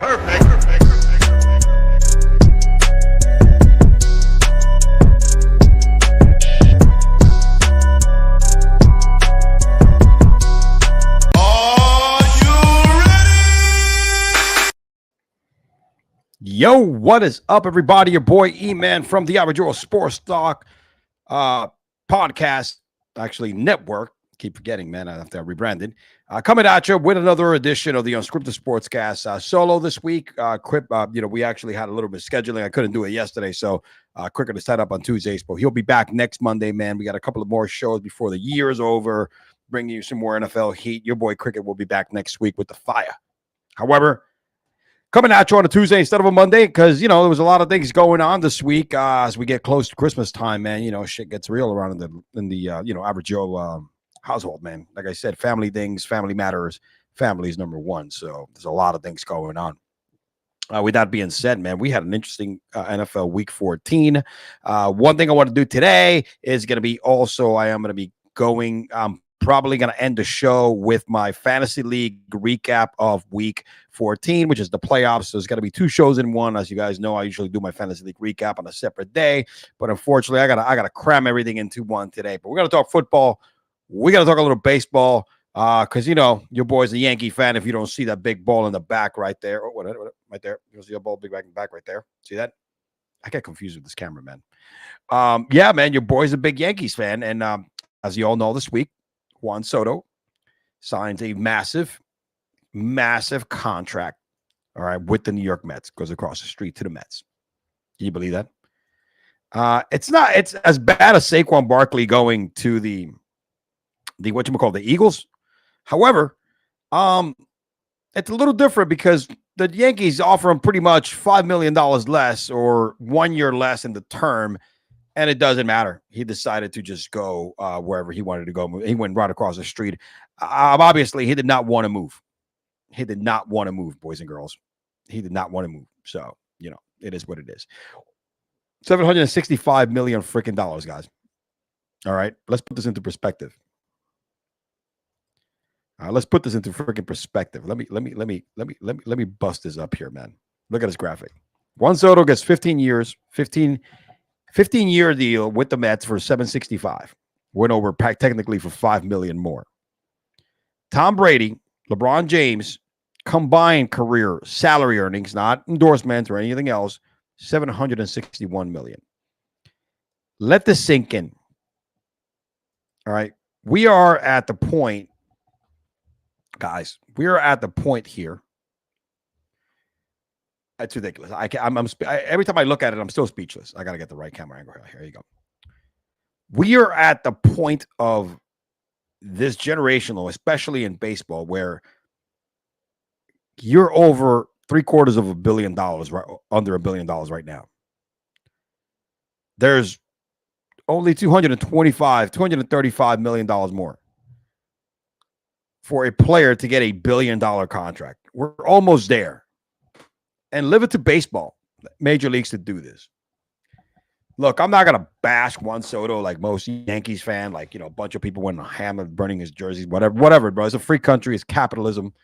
Yo, what is up, everybody? Your boy E-Man from the Unscripted Sportscast podcast, actually network. Keep forgetting, man. I have to rebrand it. Coming at you with another edition of the Unscripted Sportscast. Solo this week. We actually had a little bit of scheduling. I couldn't do it yesterday, so quicker to set up on Tuesdays. But he'll be back next Monday, man. We got a couple of more shows before the year is over, bringing you some more NFL heat. Your boy Cricket will be back next week with the fire. However, coming at you on a Tuesday instead of a Monday because, there was a lot of things going on this week as we get close to Christmas time, man. Shit gets real around in the average Joe household, man. Like I said, family things, family matters, family is number one. So there's a lot of things going on. With that being said, man, we had an interesting NFL Week 14. One thing I want to do today is going to be I am going to be going probably going to end the show with my fantasy league recap of week 14, which is the playoffs. So there's going to be two shows in one. As you guys know, I usually do my fantasy league recap on a separate day, but unfortunately I got to cram everything into one today. But we're going to talk football. We got to talk a little baseball because, your boy's a Yankee fan. If you don't see that big ball in the back right there, what right there, you see a ball big back right there. See that? I get confused with this camera, man. Yeah, man, your boy's a big Yankees fan. And as you all know, this week, Juan Soto signs a massive contract, all right, with the New York Mets. Goes across the street to the Mets. Can you believe that? It's as bad as Saquon Barkley going to the Eagles. However, it's a little different because the Yankees offer him pretty much $5 million less or 1 year less in the term. And it doesn't matter. He decided to just go wherever he wanted to go. He went right across the street. Obviously, he did not want to move. He did not want to move, boys and girls. He did not want to move. So, it is what it is. $765 million freaking dollars, guys. All right, let's put this into perspective. Let's put this into freaking perspective. Let me bust this up here, man. Look at this graphic. Juan Soto gets 15 years, 15-year deal with the Mets for $765. Went over technically for $5 million more. Tom Brady, LeBron James, combined career salary earnings, not endorsements or anything else, $761 million. Let this sink in. All right. We are at the point, guys. We are at the point here. It's ridiculous. Every time I look at it, I'm still speechless. I got to get the right camera angle. Here you go. We are at the point of this generational, especially in baseball, where you're over $750 million, right, under $1 billion right now. There's only $235 million more for a player to get $1 billion contract. We're almost there. And live it to baseball, major leagues to do this. Look, I'm not going to bash Juan Soto like most Yankees fan, like, a bunch of people went ham and burning his jerseys, whatever, bro. It's a free country. It's capitalism.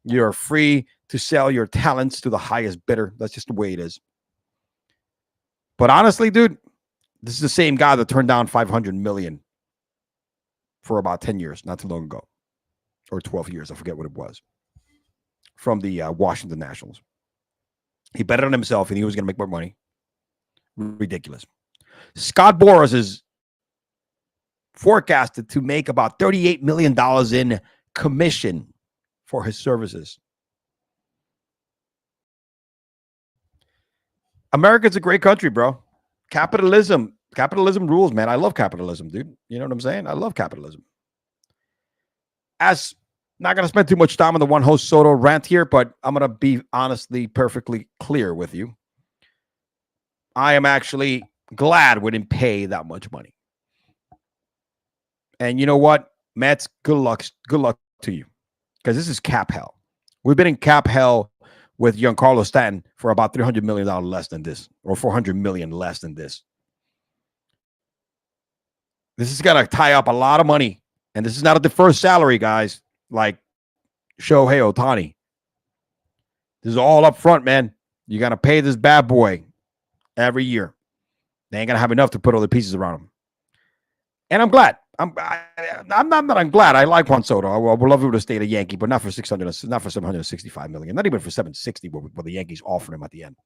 You're free to sell your talents to the highest bidder. That's just the way it is. But honestly, dude, this is the same guy that turned down $500 million for about 10 years, not too long ago, or 12 years. I forget what it was, from the Washington Nationals. He betted on himself and he was going to make more money. Ridiculous. Scott Boras is forecasted to make about $38 million in commission for his services. America's a great country, bro. Capitalism rules, man. I love capitalism, dude. You know what I'm saying? I love capitalism. Not going to spend too much time on the one host Soto rant here, but I'm going to be honestly perfectly clear with you. I am actually glad we didn't pay that much money. And you know what? Mets, good luck to you. Because this is cap hell. We've been in cap hell with Giancarlo Stanton for about $300 million less than this, or $400 million less than this. This is going to tie up a lot of money. And this is not a deferred salary, guys, like Shohei Ohtani. This is all up front, man. You got to pay this bad boy every year. They ain't going to have enough to put all the pieces around him. And I'm glad. I'm glad. I like Juan Soto. I would love him to stay a Yankee, but not for 600, not for 765 million, not even for 760, what the Yankees offered him at the end.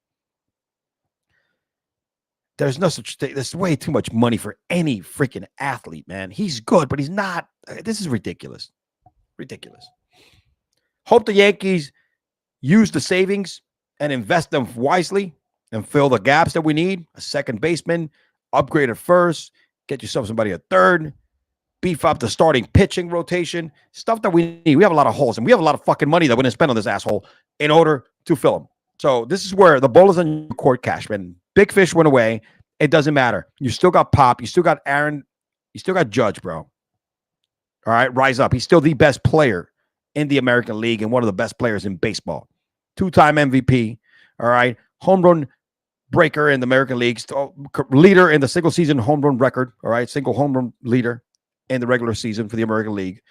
There's no such thing. There's way too much money for any freaking athlete, man. He's good, but he's not. This is ridiculous. Ridiculous. Hope the Yankees use the savings and invest them wisely and fill the gaps that we need. A second baseman, upgrade at first, get yourself somebody at third, beef up the starting pitching rotation, stuff that we need. We have a lot of holes, and we have a lot of fucking money that we're going to spend on this asshole in order to fill them. So this is where the ball is on your court, Cashman. Big Fish went away. It doesn't matter. You still got Pop. You still got Aaron. You still got Judge, bro. All right, rise up. He's still the best player in the American League and one of the best players in baseball. Two-time MVP. All right, home run breaker in the American League. Leader in the single-season home run record. All right, single home run leader in the regular season for the American League.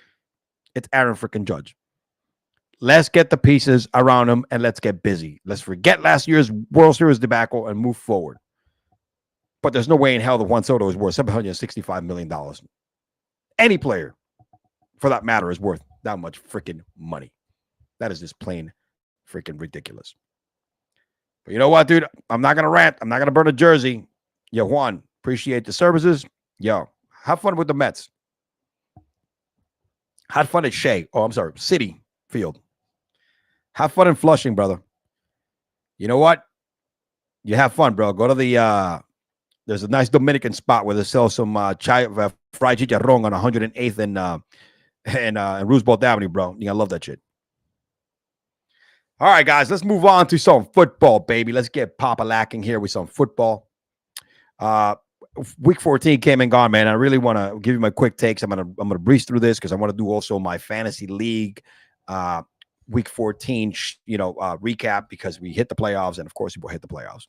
It's Aaron freaking Judge. Let's get the pieces around him and let's get busy. Let's forget last year's World Series debacle and move forward. But there's no way in hell that Juan Soto is worth $765 million. Any player, for that matter, is worth that much freaking money. That is just plain freaking ridiculous. But you know what, dude? I'm not going to rant. I'm not going to burn a jersey. Yo, Juan, appreciate the services. Yo, have fun with the Mets. Have fun at Citi Field. Have fun in Flushing, brother. You know what? You have fun, bro. Go to the, there's a nice Dominican spot where they sell some fried chicharrón on 108th and Roosevelt Avenue, bro. You gotta love that shit. All right, guys, let's move on to some football, baby. Let's get pop-a-lacking here with some football. Week 14 came and gone, man. I really want to give you my quick takes. I'm gonna breeze through this because I want to do also my fantasy league Week 14, recap because we hit the playoffs, and of course, we will hit the playoffs.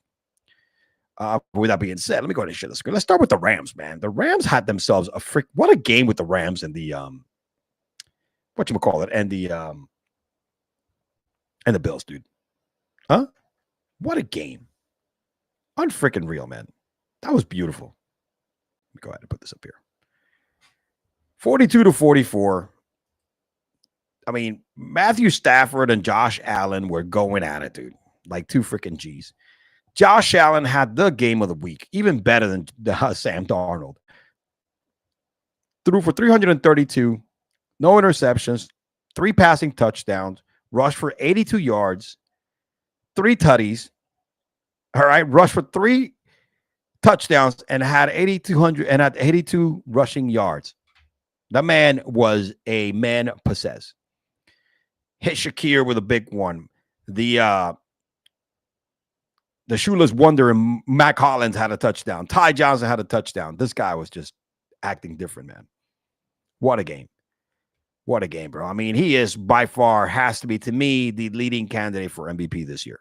With that being said, let me go ahead and share the screen. Let's start with the Rams, man. The Rams had themselves what a game with the Rams and the whatchamacallit, and the Bills, dude. Huh? What a game. Unfreaking real, man. That was beautiful. Let me go ahead and put this up here. 42-44. I mean, Matthew Stafford and Josh Allen were going at it, dude. Like two freaking G's. Josh Allen had the game of the week, even better than Sam Darnold. Threw for 332, no interceptions, 3 passing touchdowns, rushed for 82 yards, 3 tutties. All right, rushed for 3 touchdowns and had 82 rushing yards. The man was a man possessed. Hit Shakir with a big one. The shoeless wonder and Mac Hollins had a touchdown. Ty Johnson had a touchdown. This guy was just acting different, man. What a game. What a game, bro. I mean, he is by far, has to be, to me, the leading candidate for MVP this year.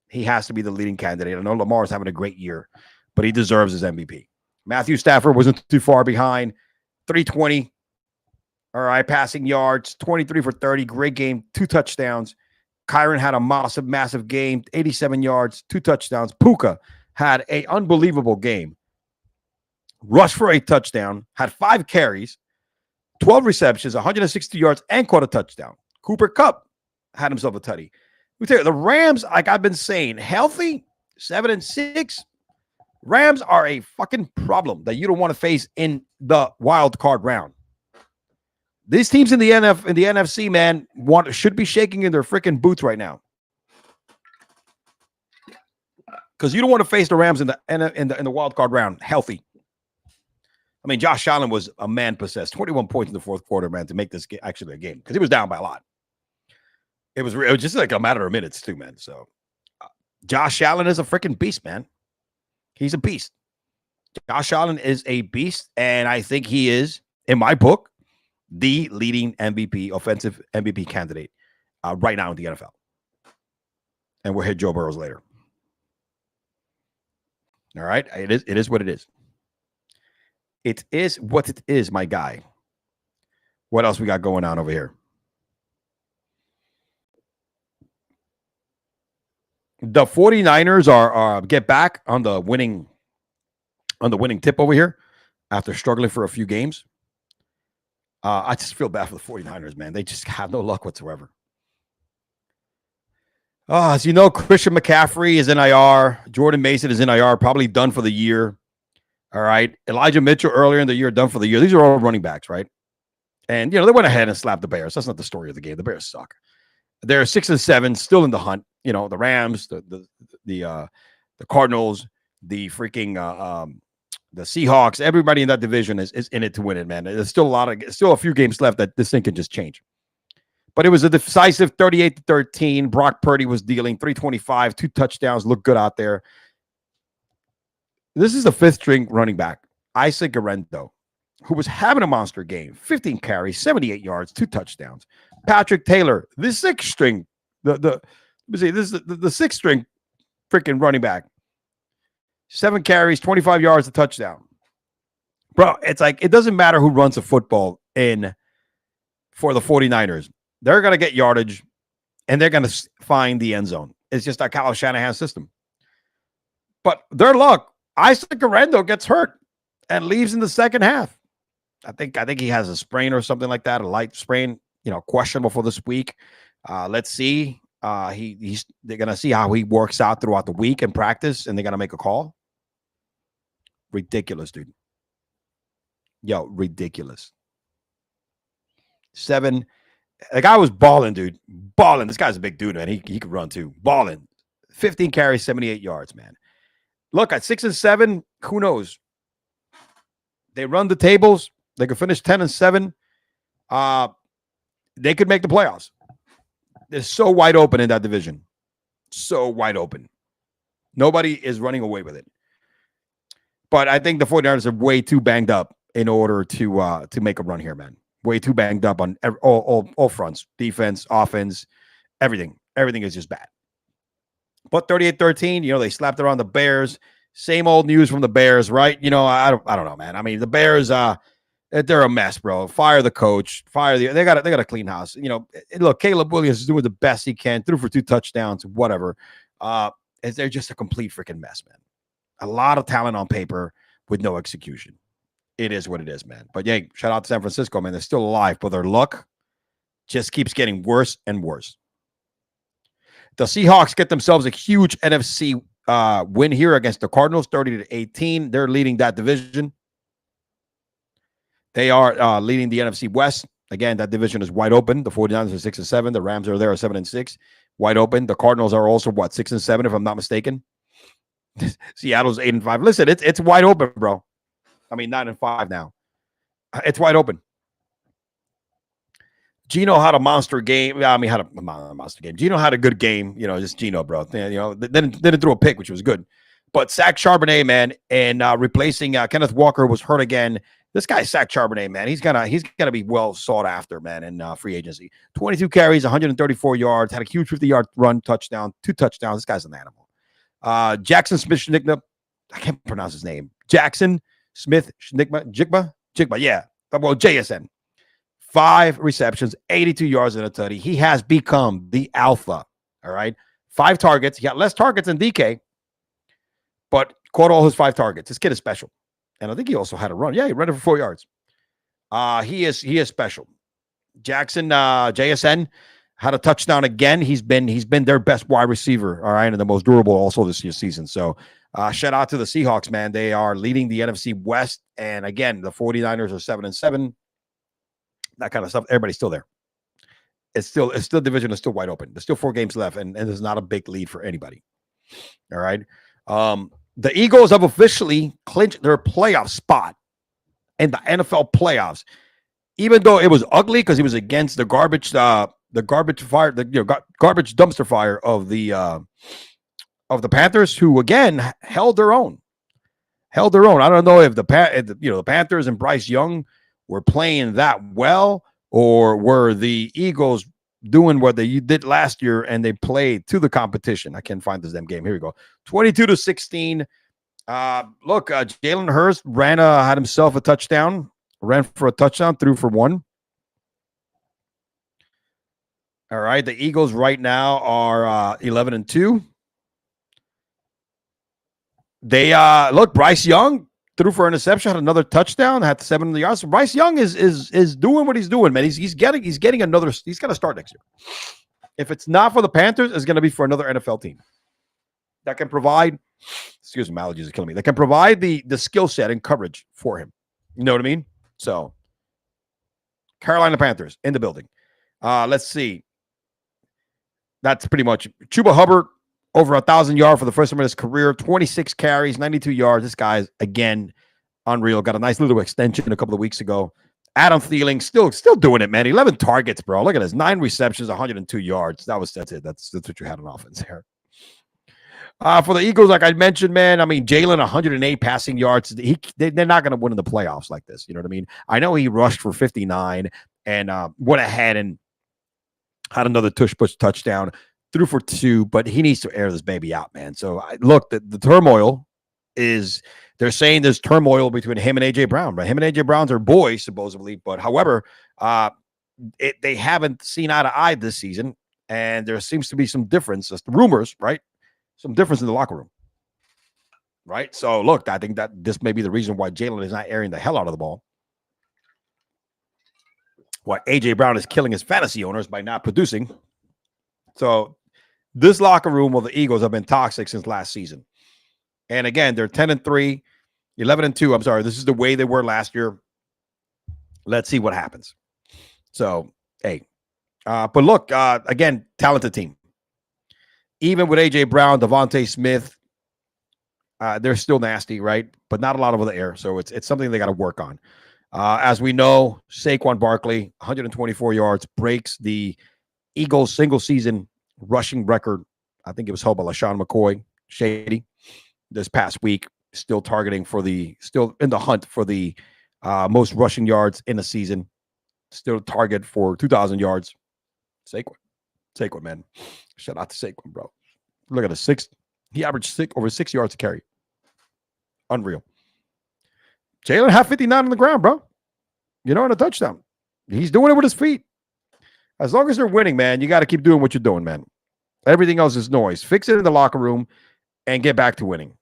He has to be the leading candidate. I know Lamar's having a great year, but he deserves his MVP. Matthew Stafford wasn't too far behind. 320. All right, passing yards, 23 for 30. Great game, 2 touchdowns. Kyron had a massive game, 87 yards, 2 touchdowns. Puka had an unbelievable game. Rushed for a touchdown, had 5 carries, 12 receptions, 160 yards, and caught a touchdown. Cooper Kupp had himself a tutty. We tell you, the Rams, like I've been saying, healthy, 7-6. Rams are a fucking problem that you don't want to face in the wild card round. These teams in the NFC, man, should be shaking in their freaking boots right now, because you don't want to face the Rams in the wild card round healthy. I mean, Josh Allen was a man possessed. 21 points in the fourth quarter, man, to make this actually a game, because he was down by a lot. It was just like a matter of minutes too, man. So Josh Allen is a freaking beast, man. He's a beast. Josh Allen is a beast, and I think he is, in my book, the leading MVP, offensive MVP candidate right now in the NFL. And we'll hit Joe Burrows later. All right. It is what it is. It is what it is, my guy. What else we got going on over here? The 49ers are get back on the winning tip over here after struggling for a few games. I just feel bad for the 49ers, man. They just have no luck whatsoever. As you know, Christian McCaffrey is in IR. Jordan Mason is in IR, probably done for the year. All right. Elijah Mitchell earlier in the year, done for the year. These are all running backs, right? And, they went ahead and slapped the Bears. That's not the story of the game. The Bears suck. They're 6-7, still in the hunt. The Rams, the Cardinals, the freaking the Seahawks. Everybody in that division is in it to win it, man. There's still a few games left that this thing can just change. But it was a decisive 38-13. Brock Purdy was dealing 325, 2 touchdowns, looked good out there. This is the 5th string running back, Isaac Guerrero, who was having a monster game. 15 carries, 78 yards, 2 touchdowns. Patrick Taylor, the 6th string, the 6th string freaking running back. 7 carries, 25 yards, a touchdown. Bro, it's like it doesn't matter who runs the football for the 49ers. They're going to get yardage, and they're going to find the end zone. It's just like Kyle Shanahan's system. But their luck, Isaac Guerrero gets hurt and leaves in the second half. I think he has a sprain or something like that, a light sprain, questionable for this week. Let's see. They're going to see how he works out throughout the week in practice, and they're going to make a call. Ridiculous, dude. Ridiculous. 7. The guy was balling, dude. Balling. This guy's a big dude, man. He could run too. Balling. 15 carries, 78 yards, man. Look, at 6-7, who knows? They run the tables. They could finish 10-7. They could make the playoffs. They're so wide open in that division. So wide open. Nobody is running away with it. But I think the 49ers are way too banged up in order to make a run here, man. Way too banged up on all fronts. Defense, offense, everything. Everything is just bad. But 38-13, they slapped around the Bears. Same old news from the Bears, right? I don't know, man. I mean, the Bears, they're a mess, bro. Fire the coach. They got a clean house. Look, Caleb Williams is doing the best he can. Threw for 2 touchdowns, whatever. They're just a complete freaking mess, man. A lot of talent on paper with no execution. It is what it is, man. But yeah, shout out to San Francisco, man. They're still alive, but their luck just keeps getting worse and worse. The Seahawks get themselves a huge NFC win here against the Cardinals, 30-18. They're leading that division. They are leading the NFC West. Again, that division is wide open. The 49ers are 6-7. The Rams are there at 7-6. Wide open. The Cardinals are also, 6-7, if I'm not mistaken. Seattle's 8-5. Listen, it's wide open, bro. I mean, 9-5 now. It's wide open. Gino had a monster game. Had a monster game. Gino had a good game. Just Gino, bro. Didn't throw a pick, which was good. But Zach Charbonnet, man, and replacing Kenneth Walker was hurt again. This guy, Zach Charbonnet, man, he's gonna be well sought after, man, in free agency. 22 carries, 134 yards, had a huge 50-yard run, touchdown, 2 touchdowns. This guy's an animal. Jackson Smith-Schnigma, I can't pronounce his name. Jackson Smith-Schnigma, Jigba, yeah. Well, JSN. 5 receptions, 82 yards and a tutty. He has become the alpha, all right? 5 targets. He got less targets than DK, but caught all his 5 targets. This kid is special. And I think he also had a run. Yeah, he ran it for 4 yards. He is special. Jackson, JSN, had a touchdown again. He's been their best wide receiver, all right, and the most durable also this year's season. So shout out to the Seahawks, man. They are leading the NFC West. And again, the 49ers are 7-7. That kind of stuff. Everybody's still there. It's still division is still wide open. There's still 4 games left, and there's not a big lead for anybody. All right. The Eagles have officially clinched their playoff spot in the NFL playoffs, even though it was ugly because he was against the garbage dumpster fire of the Panthers, who again held their own. I don't know if the Panthers and Bryce Young were playing that well, or were the Eagles doing what they did last year and they played to the competition. I can't find this damn game. Here we go. 22-16. Look, Jalen Hurst had himself a touchdown, ran for a touchdown, threw for 1. All right. The Eagles right now are 11-2. They look, Bryce Young threw for an interception, had another touchdown, had 7 yards. So Bryce Young is doing what he's doing, man. He's getting another. He's got to start next year. If it's not for the Panthers, it's going to be for another NFL team that can provide. Excuse me, my allergies are killing me. That can provide the skill set and coverage for him. You know what I mean? So, Carolina Panthers in the building. Let's see. That's pretty much Chuba Hubbard. Over 1,000 yards for the first time in his career, 26 carries, 92 yards. This guy's, again, unreal. Got a nice little extension a couple of weeks ago. Adam Thielen, still doing it, man. 11 targets, bro. Look at this. 9 receptions, 102 yards. That's it. That's what you had on offense there. For the Eagles, like I mentioned, man, I mean, Jalen, 108 passing yards. They're not going to win in the playoffs like this. You know what I mean? I know he rushed for 59 and went ahead and had another tush-push touchdown. Threw for 2, but he needs to air this baby out, man. So, look, the turmoil is, they're saying there's turmoil between him and A.J. Brown, right? Him and A.J. Brown's are boys, supposedly, but however, they haven't seen eye to eye this season, and there seems to be some difference, as the rumors, right? Some difference in the locker room, right? So, look, I think that this may be the reason why Jalen is not airing the hell out of the ball. Why A.J. Brown is killing his fantasy owners by not producing. So this locker room of the Eagles have been toxic since last season. And again, they're 10-3, 11-2. I'm sorry. This is the way they were last year. Let's see what happens. So, hey, but look, again, talented team. Even with A.J. Brown, Devontae Smith, they're still nasty, right? But not a lot over the air. So it's something they got to work on. As we know, Saquon Barkley, 124 yards, breaks the Eagles single season rushing record. I think it was held by LaShawn McCoy, Shady, this past week. Still in the hunt for the most rushing yards in a season. Still target for 2,000 yards. Saquon, man. Shout out to Saquon, bro. Look at the 6. He averaged over 6 yards to carry. Unreal. Jalen had 59 on the ground, bro. You know, on a touchdown. He's doing it with his feet. As long as they're winning, man, you got to keep doing what you're doing, man. Everything else is noise. Fix it in the locker room and get back to winning.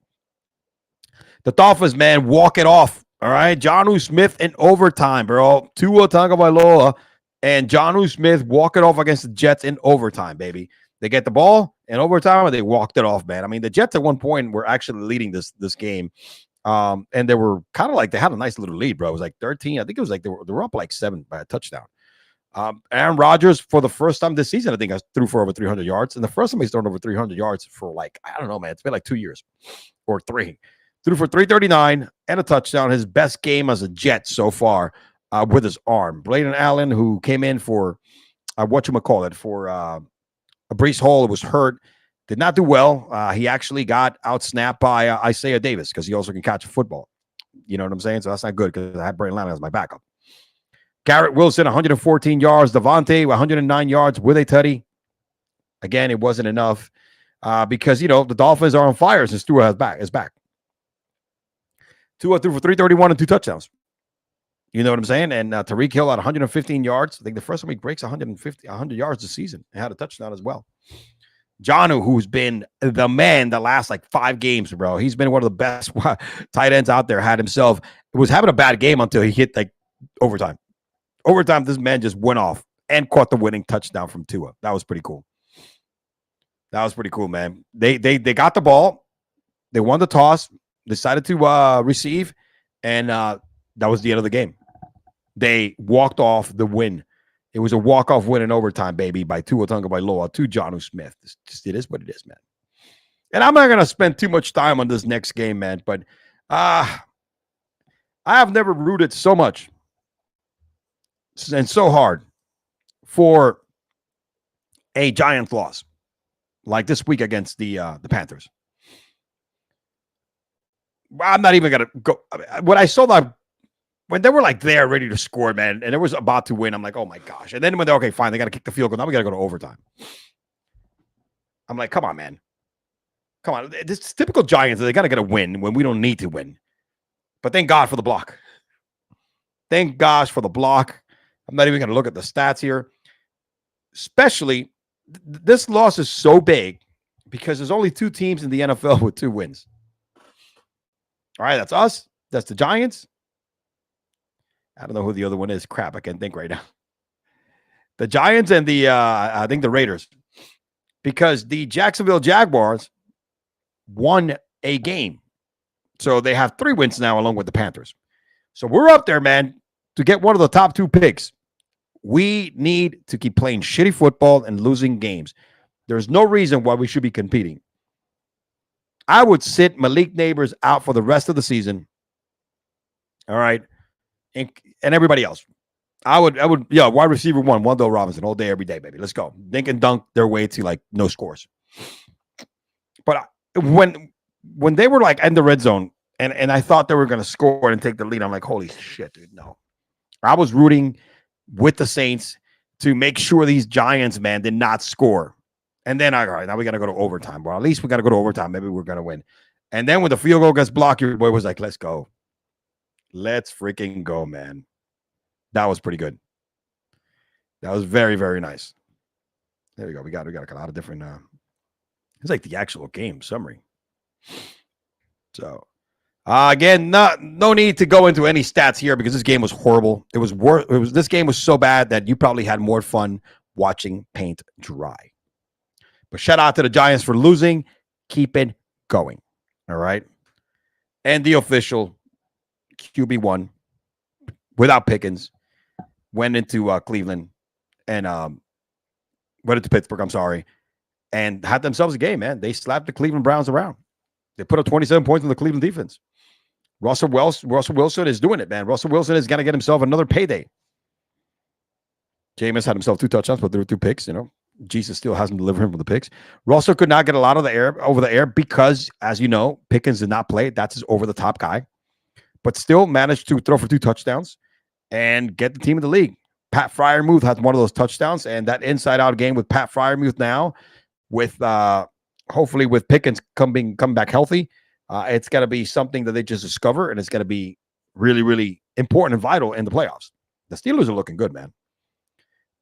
The Dolphins, man, walk it off. All right. Jonnu Smith in overtime, bro. Tua Tagovailoa and Jonnu Smith walk it off against the Jets in overtime, baby. They get the ball in overtime and they walked it off, man. I mean, the Jets at one point were actually leading this game. And they were kind of like, they had a nice little lead, bro. It was like 13. I think it was like they were up like 7 by a touchdown. Aaron Rodgers, for the first time this season, I think I threw for over 300 yards. And the first time he's thrown over 300 yards for like, I don't know, man. It's been like 2 years or 3. Threw for 339 and a touchdown. His best game as a Jet so far with his arm. Braden Allen, who came in for, for Breece Hall, was hurt. Did not do well. He actually got outsnapped by Isaiah Davis because he also can catch a football. You know what I'm saying? So that's not good because I had Braden Allen as my backup. Garrett Wilson, 114 yards. Devontae, 109 yards with a tutty. Again, it wasn't enough because, you know, the Dolphins are on fire since Tua is back. Tua threw for 331 and 2 touchdowns. You know what I'm saying? And Tyreek Hill had 115 yards. I think the first time he breaks 100 yards this season. He had a touchdown as well. Jonnu, who's been the man the last like 5 games, bro. He's been one of the best tight ends out there. Was having a bad game until he hit like overtime. Overtime, this man just went off and caught the winning touchdown from Tua. That was pretty cool. That was pretty cool, man. They got the ball. They won the toss. Decided to receive, and that was the end of the game. They walked off the win. It was a walk-off win in overtime, baby, by Tua Tagovailoa to Jonnu Smith. It is what it is, man. And I'm not going to spend too much time on this next game, man, but I have never rooted so much and so hard for a Giants loss like this week against the Panthers. I'm not even going to go. When I saw that, when they were like there ready to score, man, and it was about to win, I'm like, oh my gosh. And then when they're okay, fine, they got to kick the field goal. Now we got to go to overtime. I'm like, come on, man. Come on. This is typical Giants. They got to get a win when we don't need to win. But thank God for the block. Thank gosh for the block. I'm not even going to look at the stats here. Especially, this loss is so big because there's only 2 teams in the NFL with 2 wins. All right, that's us. That's the Giants. I don't know who the other one is. Crap, I can't think right now. The Giants and the I think the Raiders, because the Jacksonville Jaguars won a game, so they have 3 wins now, along with the Panthers. So we're up there, man, to get one of the top 2 picks. We need to keep playing shitty football and losing games. There's no reason why we should be competing. I would sit Malik Neighbors out for the rest of the season. All right. And everybody else. I would, wide receiver 1, Wendell Robinson, all day, every day, baby. Let's go. Dink and dunk their way to like no scores. But when they were like in the red zone and I thought they were going to score and take the lead, I'm like, holy shit, dude, no. I was rooting with the Saints to make sure these Giants, man, did not score. And then, all right, now we got to go to overtime. Well, at least we got to go to overtime. Maybe we're going to win. And then when the field goal gets blocked, your boy was like, let's go. Let's freaking go, man. That was pretty good. That was very, very nice. There we go. We got a lot of different. It's like the actual game summary. So, again, no need to go into any stats here because this game was horrible. This game was so bad that you probably had more fun watching paint dry. But shout out to the Giants for losing. Keep it going. All right. And the official QB1 without Pickens went into Cleveland and went into Pittsburgh, I'm sorry, and had themselves a game, man. They slapped the Cleveland Browns around. They put up 27 points on the Cleveland defense. Russell Wilson is doing it, man. Russell Wilson is going to get himself another payday. Jameis had himself 2 touchdowns, but there were 2 picks, Jesus still hasn't delivered him with the picks. Russell could not get a lot of over the air because, as you know, Pickens did not play. That's his over-the-top guy. But still managed to throw for 2 touchdowns and get the team in the league. Pat Freiermuth had one of those touchdowns, and that inside-out game with Pat Freiermuth now, with hopefully with Pickens coming back healthy, it's going to be something that they just discover, and it's going to be really, really important and vital in the playoffs. The Steelers are looking good, man.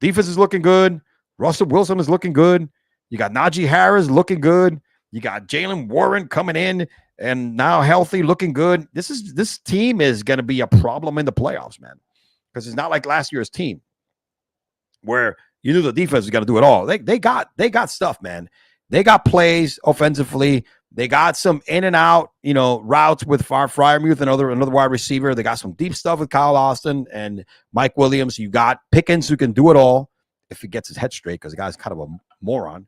Defense is looking good. Russell Wilson is looking good. You got Najee Harris looking good. You got Jalen Warren coming in and now healthy, looking good. This team is going to be a problem in the playoffs, man, because it's not like last year's team where you knew the defense was going to do it all. They got stuff, man. They got plays offensively. They got some in and out, routes with Freiermuth and another wide receiver. They got some deep stuff with Kyle Austin and Mike Williams. You got Pickens who can do it all if he gets his head straight, because the guy's kind of a moron.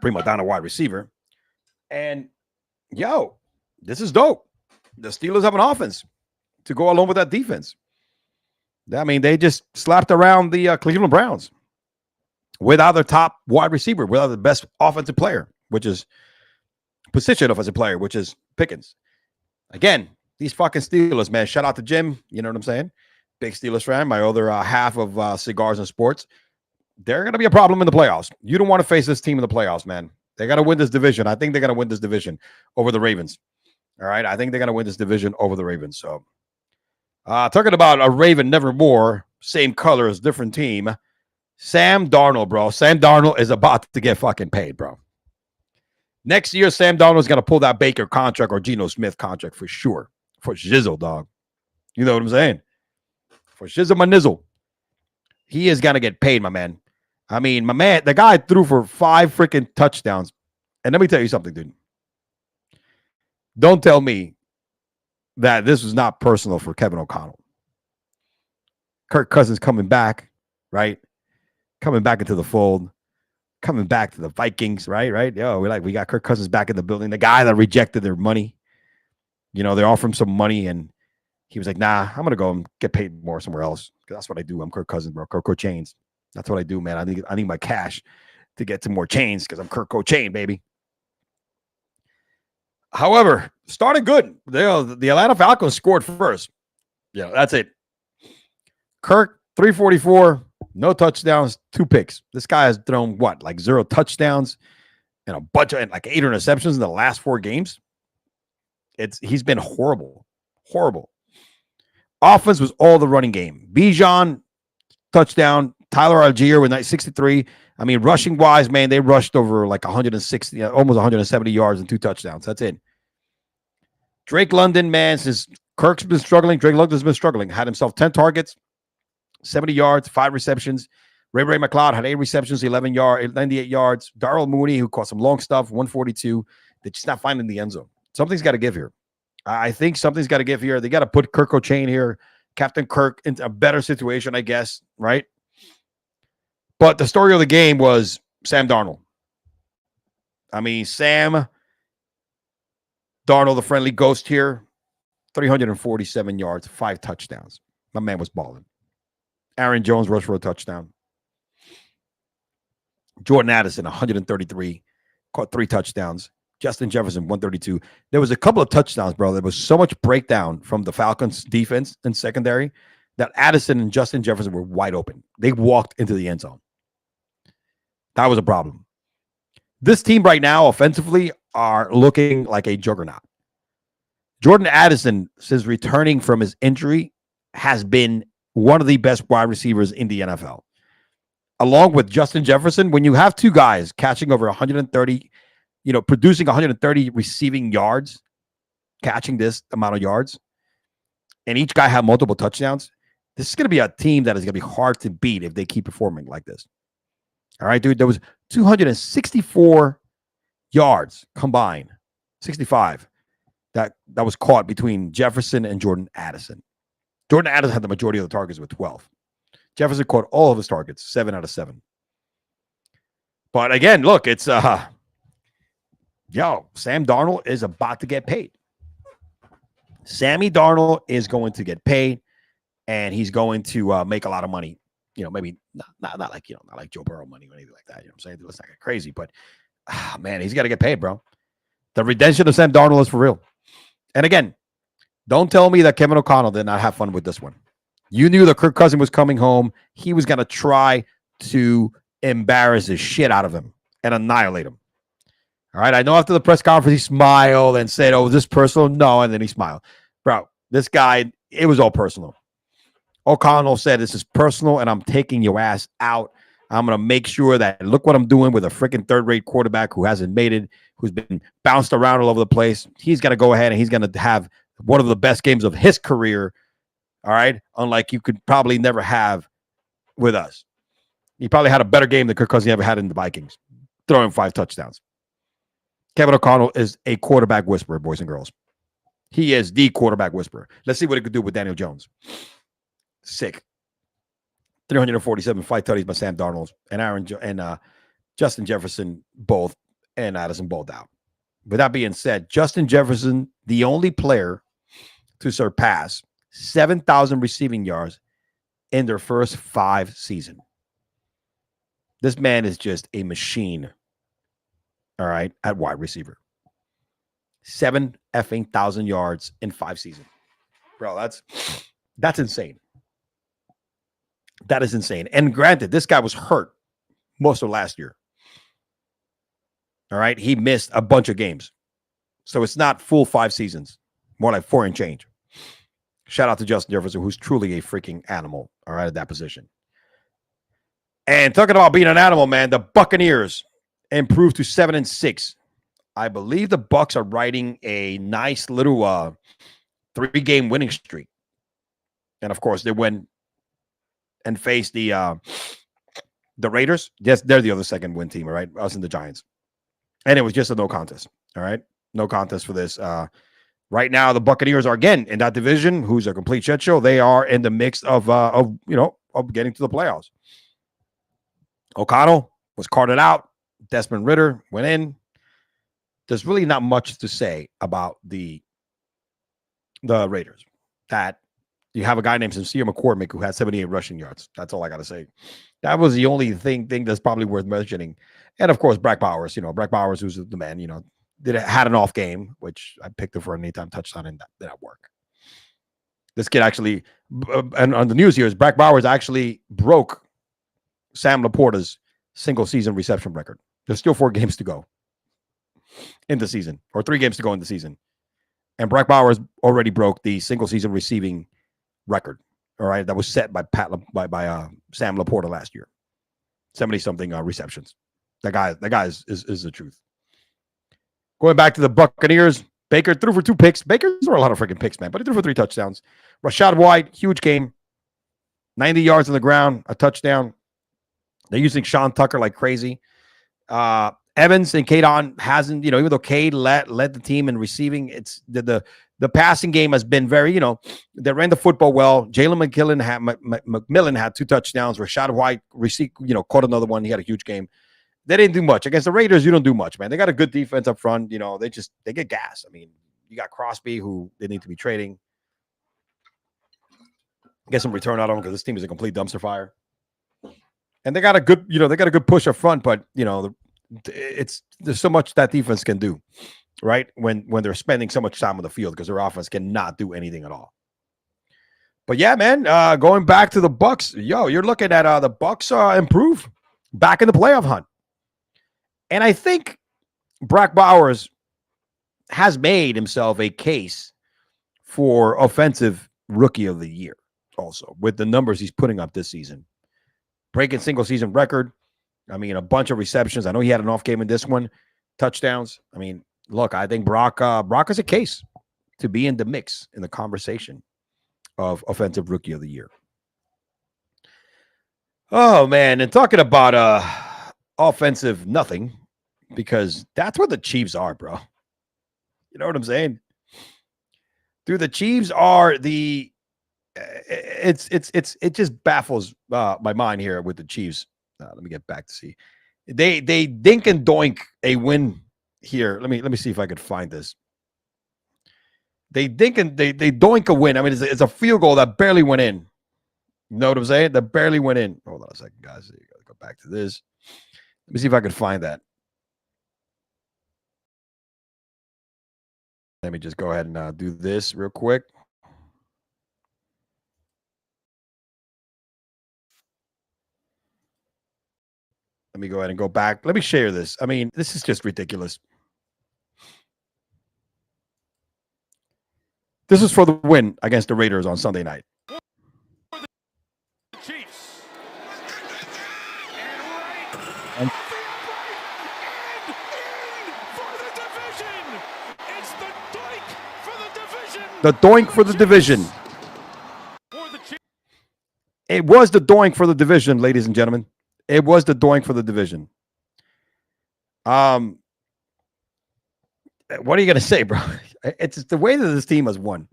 Prima Donna wide receiver. And, this is dope. The Steelers have an offense to go along with that defense. I mean, they just slapped around the Cleveland Browns without their top wide receiver, without the best offensive player, which is position offensive player, which is Pickens. Again, these fucking Steelers, man. Shout out to Jim. You know what I'm saying? Big Steelers fan. My other half of Cigars and Sports. They're going to be a problem in the playoffs. You don't want to face this team in the playoffs, man. They got to win this division. I think they're going to win this division over the Ravens. All right? I think they're going to win this division over the Ravens. So, talking about a Raven nevermore, same colors, different team. Sam Darnold, bro. Sam Darnold is about to get fucking paid, bro. Next year, Sam Darnold is going to pull that Baker contract or Geno Smith contract for sure. For Shizzle, dog. You know what I'm saying? For Shizzle my nizzle. He is going to get paid, my man. I mean, my man, the guy threw for 5 freaking touchdowns. And let me tell you something, dude. Don't tell me that this was not personal for Kevin O'Connell. Kirk Cousins coming back, right? Coming back into the fold. Coming back to the Vikings, right? We got Kirk Cousins back in the building. The guy that rejected their money. They offered him some money, and he was like, nah, I'm going to go and get paid more somewhere else. Because that's what I do. I'm Kirk Cousins, bro. Kirk Chains. That's what I do, man. I need my cash to get some more chains because I'm Kirk Chain, baby. However, started good. The Atlanta Falcons scored first. Yeah, that's it. Kirk, 344, no touchdowns, 2 picks. This guy has thrown, like 0 touchdowns and a bunch of, like 8 interceptions in the last 4 games. He's been horrible. Horrible. Offense was all the running game. Bijan, touchdown. Tyler Algier with 63. Rushing wise, man, they rushed over like 160, almost 170 yards and 2 touchdowns. That's it. Drake London, man, since Kirk's been struggling, Drake London's been struggling. Had himself 10 targets, 70 yards, 5 receptions. Ray McLeod had 8 receptions, 98 yards. Darrell Mooney, who caught some long stuff, 142. They're just not finding the end zone. Something's got to give here. I think something's got to give here. They got to put Kirk O'Chain here, Captain Kirk, into a better situation, I guess, right? But the story of the game was Sam Darnold. I mean, Sam Darnold, the friendly ghost here, 347 yards, 5 touchdowns. My man was balling. Aaron Jones rushed for a touchdown. Jordan Addison, 133, caught 3 touchdowns. Justin Jefferson, 132. There was a couple of touchdowns, bro. There was so much breakdown from the Falcons defense and secondary that Addison and Justin Jefferson were wide open. They walked into the end zone. That was a problem. This team right now, offensively, are looking like a juggernaut. Jordan Addison, since returning from his injury, has been one of the best wide receivers in the NFL. Along with Justin Jefferson, when you have 2 guys catching over 130, producing 130 receiving yards, catching this amount of yards, and each guy have multiple touchdowns, this is going to be a team that is going to be hard to beat if they keep performing like this. All right, dude, there was 264 yards combined, 65, that was caught between Jefferson and Jordan Addison. Jordan Addison had the majority of the targets with 12. Jefferson caught all of his targets, 7 out of 7. But again, look, it's Sam Darnold is about to get paid. Sammy Darnold is going to get paid, and he's going to make a lot of money. Maybe not like not like Joe Burrow money or anything like that. You know what I'm saying? Let's not get crazy, but man, he's got to get paid, bro. The redemption of Sam Darnold is for real. And again, don't tell me that Kevin O'Connell did not have fun with this one. You knew that Kirk Cousins was coming home. He was going to try to embarrass the shit out of him and annihilate him. All right. I know after the press conference, he smiled and said, "Oh, is this personal?" No. And then he smiled. Bro, this guy, it was all personal. O'Connell said, "This is personal, and I'm taking your ass out. I'm going to make sure that look what I'm doing with a freaking third-rate quarterback who hasn't made it, who's been bounced around all over the place. He's going to go ahead and he's going to have one of the best games of his career. All right. Unlike you could probably never have with us. He probably had a better game than Kirk Cousins ever had in the Vikings, throwing 5 touchdowns. Kevin O'Connell is a quarterback whisperer, boys and girls. He is the quarterback whisperer. Let's see what he could do with Daniel Jones. Sick. 347 5 tutties by Sam Darnold and Justin Jefferson both, and Addison both out. With that being said, Justin Jefferson, the only player to surpass 7,000 receiving yards in their first 5 seasons. This man is just a machine. All right, at wide receiver. 7,000 yards in 5 seasons. Bro, that's insane. That is insane. And granted, this guy was hurt most of last year. All right, he missed a bunch of games. So it's not full 5 seasons, more like 4 and change. Shout out to Justin Jefferson, who's truly a freaking animal, all right, at that position. And talking about being an animal, man, the Buccaneers improved to 7-6. I believe the Bucs are riding a nice little 3-game winning streak. And of course, they went and faced the Raiders. Yes, they're the other second win team, all right? Us and the Giants. And it was just a no contest, all right? No contest for this. Right now, the Buccaneers are again in that division, who's a complete shit show. They are in the mix of getting to the playoffs. O'Connell was carted out. Desmond Ridder went in. There's really not much to say about the Raiders. That you have a guy named Sincere McCormick who had 78 rushing yards. That's all I got to say. That was the only thing that's probably worth mentioning. And of course, Brack Bowers. Brack Bowers, who's the man. Had an off game, which I picked him for an anytime touchdown, and that did not work. This kid actually, and on the news here, is Brack Bowers actually broke Sam Laporta's single season reception record. There's still 4 games to go in the season, or 3 games to go in the season. And Brack Bowers already broke the single season receiving record. All right. That was set by Sam Laporta last year. 70-something receptions. That guy is the truth. Going back to the Buccaneers, Baker threw for 2 picks. Baker threw a lot of freaking picks, man, but he threw for 3 touchdowns. Rashad White, huge game. 90 yards on the ground, a touchdown. They're using Sean Tucker like crazy. Evans and Kadon hasn't, even though Cade led the team in receiving, it's the passing game has been very, they ran the football well. Jalen McMillan had 2 touchdowns. Rashad White received, caught another one. He had a huge game. They didn't do much against the Raiders. You don't do much, man. They got a good defense up front. They get gas. I mean, you got Crosby, who they need to be trading. Get some return out of them because this team is a complete dumpster fire. And they got a good, they got a good push up front, but there's so much that defense can do, right? When they're spending so much time on the field because their offense cannot do anything at all. But yeah, man, going back to the Bucs, you're looking at the Bucs improve back in the playoff hunt. And I think Brock Bowers has made himself a case for offensive rookie of the year also with the numbers he's putting up this season. Breaking single season record. I mean, a bunch of receptions. I know he had an off game in this one. Touchdowns. I mean, look, I think Brock is a case to be in the mix, in the conversation of offensive rookie of the year. Oh, man. And talking about offensive nothing, because that's what the Chiefs are, bro. You know what I'm saying? Dude, the Chiefs are it just baffles my mind here with the Chiefs. Let me get back to see. They dink and doink a win here. Let me see if I could find this. They dink and they doink a win. I mean, it's a field goal that barely went in. You know what I'm saying? That barely went in. Hold on a second, guys. You gotta go back to this. Let me see if I can find that. Let me just go ahead and do this real quick. Let me go ahead and go back. Let me share this. I mean, this is just ridiculous. This is for the win against the Raiders on Sunday night. Chiefs. And the doink for the division. It was the doink for the division, ladies and gentlemen. It was the doink for the division. What are you going to say, bro? It's the way that this team has won.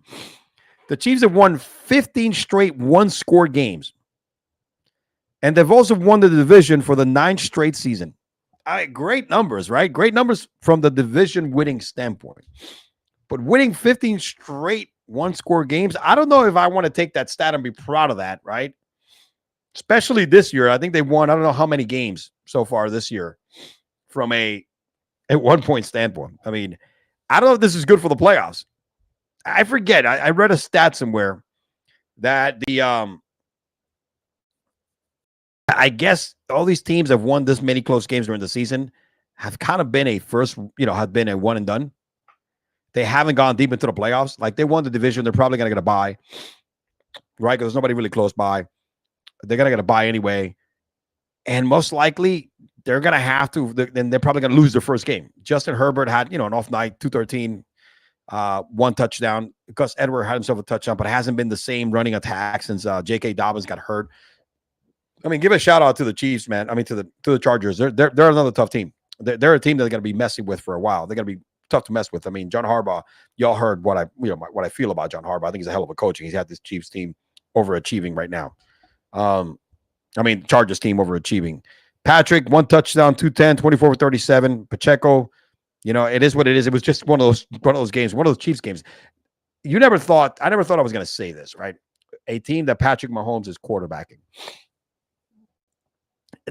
The Chiefs have won 15 straight one-score games. And they've also won the division for the 9th straight season. Great numbers, right? Great numbers from the division winning standpoint. But winning 15 straight one-score games, I don't know if I want to take that stat and be proud of that, right? Especially this year. I think they won, I don't know how many games so far this year from a one-point standpoint. I mean, I don't know if this is good for the playoffs. I forget. I read a stat somewhere that I guess all these teams have won this many close games during the season have kind of been have been a one and done. They haven't gone deep into the playoffs. Like, they won the division. They're probably going to get a bye, right? Because there's nobody really close by. They're going to get a bye anyway. And most likely, they're going to have to, then they're probably going to lose their first game. Justin Herbert had, an off night, 213, 1 touchdown. Gus Edwards had himself a touchdown, but it hasn't been the same running attack since J.K. Dobbins got hurt. I mean, give a shout out to the Chiefs, man. I mean, to the Chargers. They're another tough team. They're a team that they're going to be messing with for a while. They're going to be tough to mess with. I mean, John Harbaugh, y'all heard what I feel about John Harbaugh. I think he's a hell of a coach. He's had this Chiefs team overachieving right now. Chargers team overachieving. Patrick, 1 touchdown, 210, 24 for 37. Pacheco, it is what it is. It was just one of those games, one of those Chiefs games. I never thought I was going to say this, right? A team that Patrick Mahomes is quarterbacking.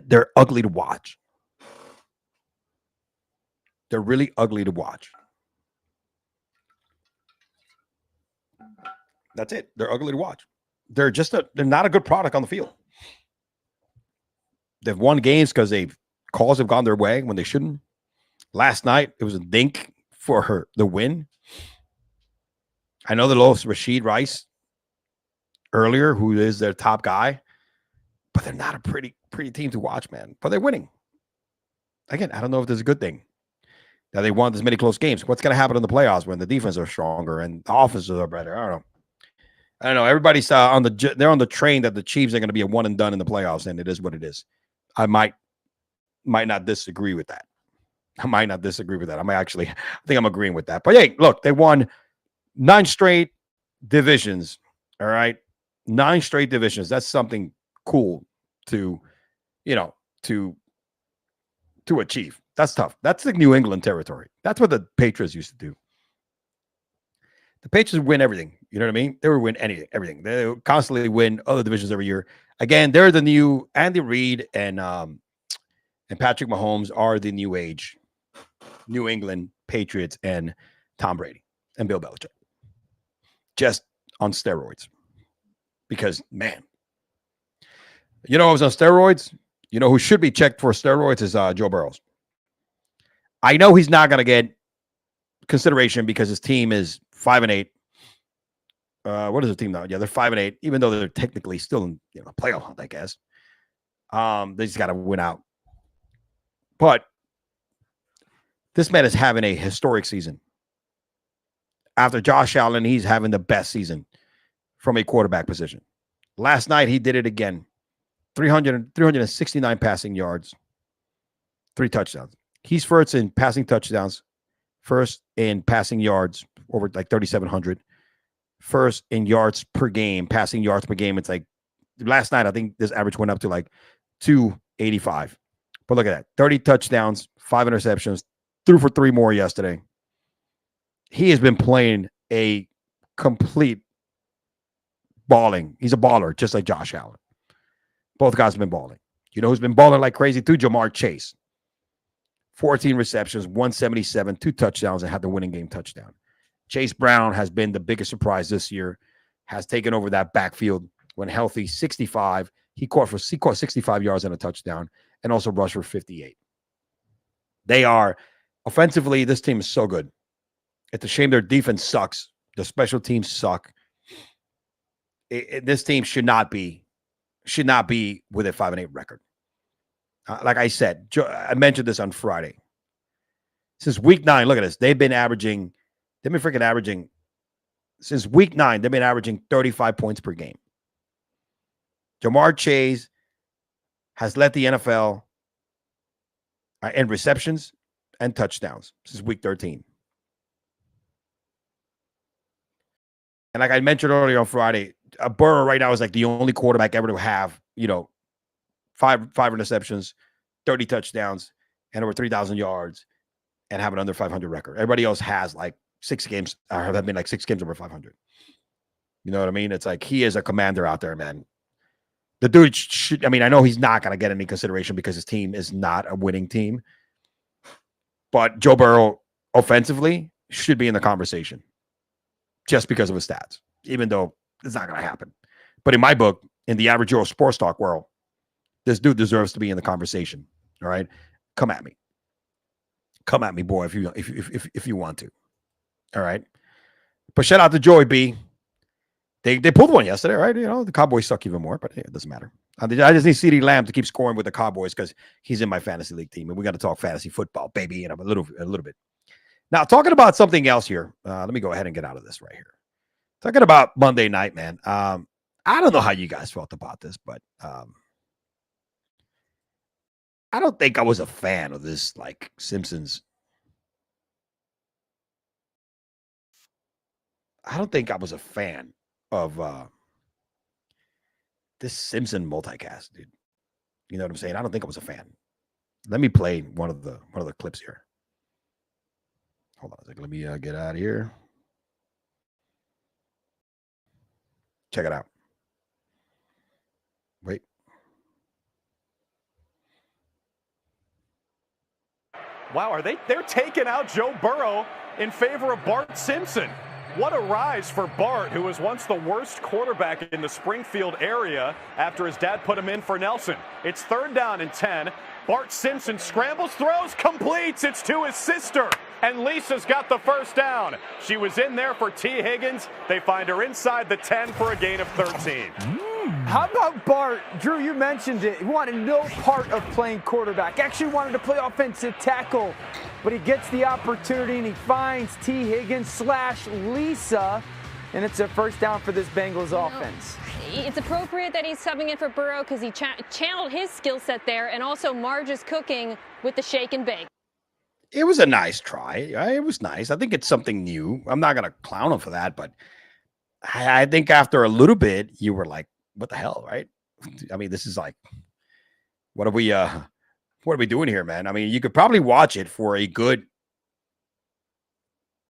They're ugly to watch. They're really ugly to watch. That's it. They're ugly to watch. They're not a good product on the field. They've won games because calls have gone their way when they shouldn't. Last night, it was a dink for the win. I know they lost Rashid Rice earlier, who is their top guy, but they're not a pretty team to watch, man. But they're winning. Again, I don't know if this is a good thing. that they won this many close games. What's going to happen in the playoffs when the defense are stronger and the offenses are better? I don't know. Everybody's they're on the train that the Chiefs are going to be a one and done in the playoffs, and it is what it is. I might not disagree with that. I think I'm agreeing with that. But hey, look, they won 9 straight divisions. All right, 9 straight divisions. That's something cool to achieve. That's tough. That's the New England territory. That's what the Patriots used to do. The Patriots win everything. You know what I mean? They would win everything. They would constantly win other divisions every year. Again, they're the new Andy Reid and Patrick Mahomes are the new age New England Patriots and Tom Brady and Bill Belichick. Just on steroids. Because, man, you know who's on steroids? You know who should be checked for steroids is Joe Burrows. I know he's not going to get consideration because his team is 5-8. What is the team now? Yeah, they're 5-8, even though they're technically still in playoff hunt, I guess. They just got to win out. But this man is having a historic season. After Josh Allen, he's having the best season from a quarterback position. Last night, he did it again. 369 passing yards, 3 touchdowns. He's first in passing touchdowns, first in passing yards, over like 3,700. First in yards per game, passing yards per game. It's like last night, I think this average went up to like 285. But look at that. 30 touchdowns, 5 interceptions, threw for 3 more yesterday. He has been playing a complete balling. He's a baller, just like Josh Allen. Both guys have been balling. You know who's been balling like crazy too? Jamar Chase. 14 receptions, 177, 2 touchdowns, and had the winning game touchdown. Chase Brown has been the biggest surprise this year, has taken over that backfield when healthy, 65. He caught 65 yards and a touchdown and also rushed for 58. They are, offensively, this team is so good. It's a shame their defense sucks. The special teams suck. This team should not be with a 5-8 record. Like I said, I mentioned this on Friday. Since week 9, look at this. They've been averaging, since week 9, they've been averaging 35 points per game. Jamar Chase has led the NFL in receptions and touchdowns since week 13. And like I mentioned earlier on Friday, Burrow right now is like the only quarterback ever to have, 5 interceptions, 30 touchdowns, and over 3,000 yards, and have an under 500 record. Everybody else has like 6 games, or have been like 6 games over 500. You know what I mean? It's like he is a commander out there, man. The dude should, I know he's not going to get any consideration because his team is not a winning team. But Joe Burrow, offensively, should be in the conversation just because of his stats, even though it's not going to happen. But in my book, in the average Joe sports talk world, this dude deserves to be in the conversation. All right, come at me, boy, if you want to. All right, but shout out to Joey B. They pulled one yesterday, right? The Cowboys suck even more, but it doesn't matter. I just need CeeDee Lamb to keep scoring with the Cowboys because he's in my fantasy league team, and we got to talk fantasy football, baby, a little bit. Now, talking about something else here. Let me go ahead and get out of this right here. Talking about Monday night, man. I don't know how you guys felt about this, but I don't think I was a fan of this, like, Simpsons. I don't think I was a fan of this Simpson multicast, dude. You know what I'm saying? I don't think I was a fan. Let me play one of the clips here. Hold on a second. Let me get out of here. Check it out. Wait. Wow, they're taking out Joe Burrow in favor of Bart Simpson. What a rise for Bart, who was once the worst quarterback in the Springfield area after his dad put him in for Nelson. It's 3rd down and 10. Bart Simpson scrambles, throws, completes. It's to his sister. And Lisa's got the first down. She was in there for T. Higgins. They find her inside the 10 for a gain of 13. How about Bart? Drew, you mentioned it. He wanted no part of playing quarterback. Actually wanted to play offensive tackle. But he gets the opportunity and he finds T. Higgins / Lisa. And it's a first down for this Bengals offense. It's appropriate that he's subbing in for Burrow because he channeled his skill set there. And also Marge is cooking with the shake and bake. It was a nice try. It was nice. I think it's something new. I'm not going to clown him for that, but I think after a little bit, you were like, what the hell, right? I mean, this is like, what are we doing here, man? I mean, you could probably watch it for a good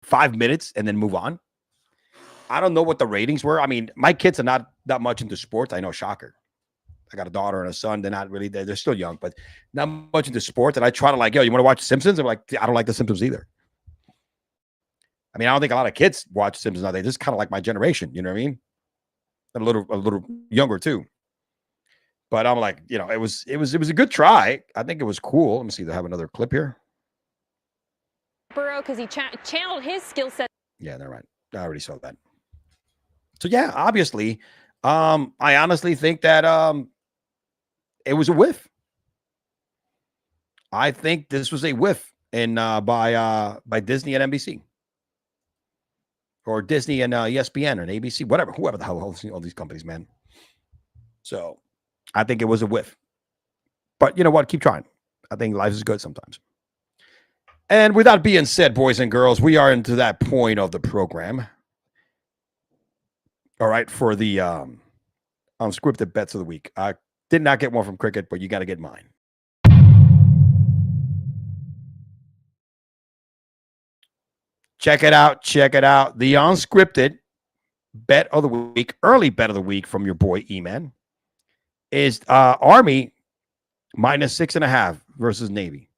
5 minutes and then move on. I don't know what the ratings were. I mean, my kids are not that much into sports. I know, shocker. I got a daughter and a son. They're not really, they're still young, but not much into sports. And I try to like, yo, you want to watch Simpsons? I'm like, I don't like the Simpsons either. I mean, I don't think a lot of kids watch Simpsons nowadays. This is kind of like my generation. You know what I mean? A little younger too. But I'm like, you know, it was a good try. I think it was cool. Let me see. They have another clip here. Burrow because he channeled his skill set. Yeah, they're right. I already saw that. So yeah, obviously, I honestly think that it was a whiff. I think this was a whiff in by Disney and NBC. Or Disney and ESPN and ABC, whoever the hell holds all these companies, man. So I think it was a whiff. But you know what? Keep trying. I think life is good sometimes. And with that being said, boys and girls, we are into that point of the program. All right, for the unscripted bets of the week. I did not get one from Cricket, but you got to get mine. Check it out. The unscripted bet of the week, early bet of the week from your boy E-Man, is Army -6.5 versus Navy.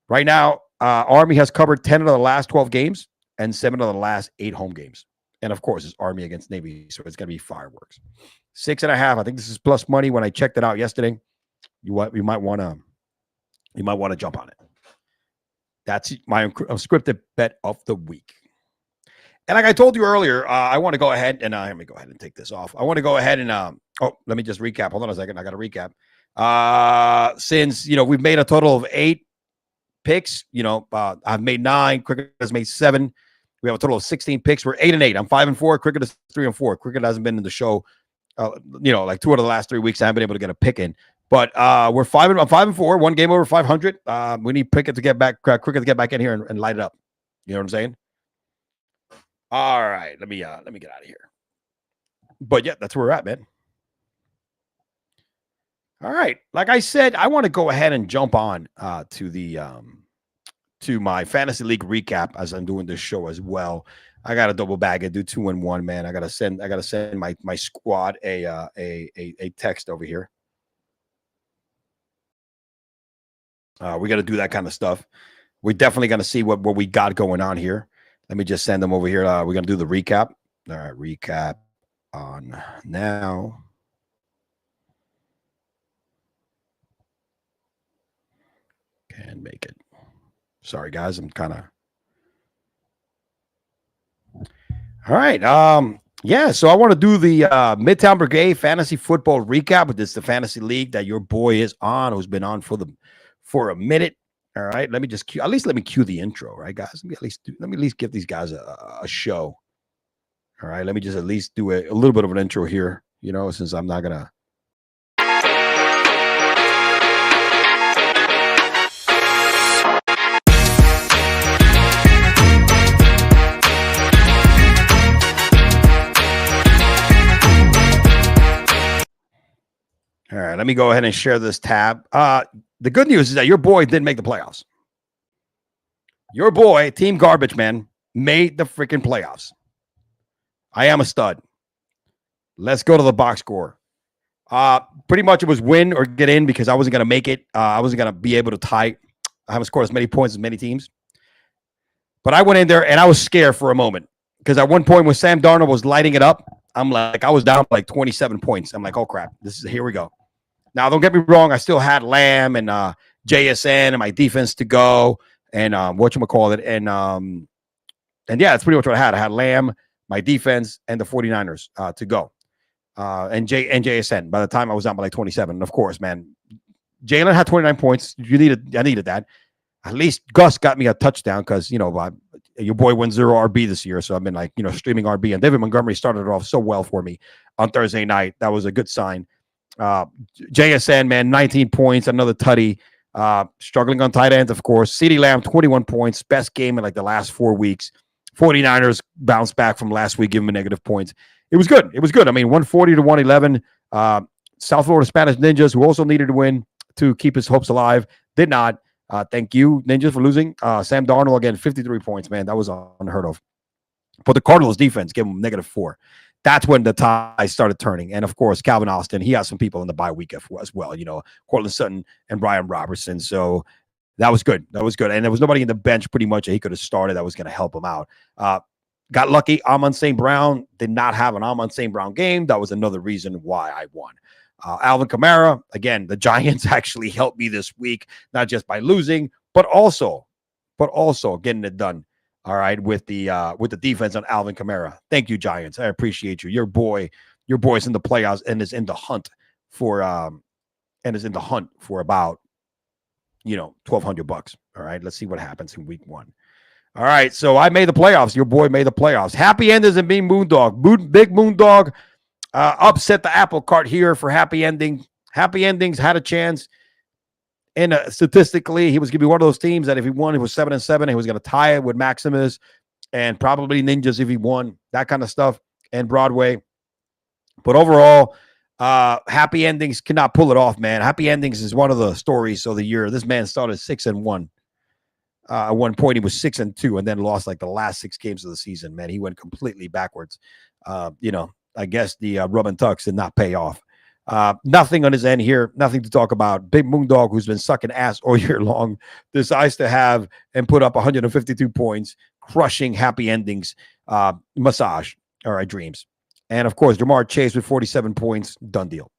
Right now, Army has covered 10 of the last 12 games and 7 of the last 8 home games. And of course, it's Army against Navy, so it's going to be fireworks. 6.5. I think this is plus money. When I checked it out yesterday, you might want to jump on it. That's my unscripted bet of the week. And like I told you earlier, I want to go ahead and let me go ahead and take this off. I want to go ahead and let me just recap. Hold on a second. I got to recap. Since we've made a total of 8 picks. I've made 9. Cricket has made 7. We have a total of 16 picks. We're 8-8. I'm 5-4. Cricket is 3-4. Cricket hasn't been in the show. Like 2 out of the last 3 weeks, I haven't been able to get a pick in. But I'm 5-4, 1 game over 500. We need Cricket to get back in here and light it up. You know what I'm saying? All right, let me get out of here. But yeah, that's where we're at, man. All right, like I said, I want to go ahead and jump on to my fantasy league recap as I'm doing this show as well. I got to double bag it, do 2-in-1, man. I got to send my squad a text over here. We got to do that kind of stuff. We're definitely going to see what we got going on here. Let me just send them over here. We're going to do the recap. All right, recap on now. Can't make it. Sorry, guys. I'm kind of. All right. Yeah, so I want to do the Midtown Brigade Fantasy Football recap. But this is the fantasy league that your boy is on, who's been on for a minute. All right, let me just let me cue the intro, right, guys? Let me at least give these guys a show. All right, let me just at least do a little bit of an intro here, since I'm not gonna. All right, let me go ahead and share this tab. The good news is that your boy didn't make the playoffs. Your boy, Team Garbage Man, made the freaking playoffs. I am a stud. Let's go to the box score. Pretty much it was win or get in because I wasn't going to make it. I wasn't going to be able to tie. I haven't scored as many points as many teams. But I went in there and I was scared for a moment because at one point when Sam Darnold was lighting it up, I was down like 27 points. I'm like, oh, crap. Here we go. Now, don't get me wrong. I still had Lamb and JSN and my defense to go and whatchamacallit. And yeah, that's pretty much what I had. I had Lamb, my defense, and the 49ers to go. and JSN by the time I was down by like 27. And of course, man, Jalen had 29 points. I needed that. At least Gus got me a touchdown because, your boy went 0 RB this year. So I've been like, streaming RB. And David Montgomery started it off so well for me on Thursday night. That was a good sign. JSN, man, 19 points, another tutty. Struggling on tight ends, of course. CeeDee Lamb, 21 points. Best game in like the last 4 weeks. 49ers bounced back from last week, give him a negative points. It was good. 140 to 111. South Florida Spanish Ninjas, who also needed to win to keep his hopes alive, did not. Thank you, Ninjas, for losing. Sam Darnold, again, 53 points, man. That was unheard of. But the Cardinals defense gave him -4. That's when the tide started turning. And, of course, Calvin Austin, he has some people in the bye week as well, Cortland Sutton and Brian Robertson. So that was good. And there was nobody in the bench pretty much that he could have started that was going to help him out. Got lucky. Amon St. Brown did not have an Amon St. Brown game. That was another reason why I won. Alvin Kamara, again, the Giants actually helped me this week, not just by losing, but also getting it done. All right, with the defense on Alvin Kamara. Thank you, Giants. I appreciate you. Your boy's in the playoffs and is in the hunt for about $1,200. All right, let's see what happens in week 1. All right, so I made the playoffs. Your boy made the playoffs. Happy endings and being Moondog. Big Moondog upset the apple cart here for happy ending. Happy endings had a chance. And statistically, he was going to be one of those teams that if he won, he was 7-7. He was going to tie it with Maximus and probably Ninjas if he won, that kind of stuff, and Broadway. But overall, happy endings cannot pull it off, man. Happy endings is one of the stories of the year. This man started 6-1. At one point, he was 6-2 and then lost like the last 6 games of the season, man. He went completely backwards. I guess the rub and tucks did not pay off. Nothing on his end here. Nothing to talk about. Big Moondog, who's been sucking ass all year long, decides to have and put up 152 points, crushing happy endings, massage. All right, dreams. And of course, Jamar Chase with 47 points, done deal.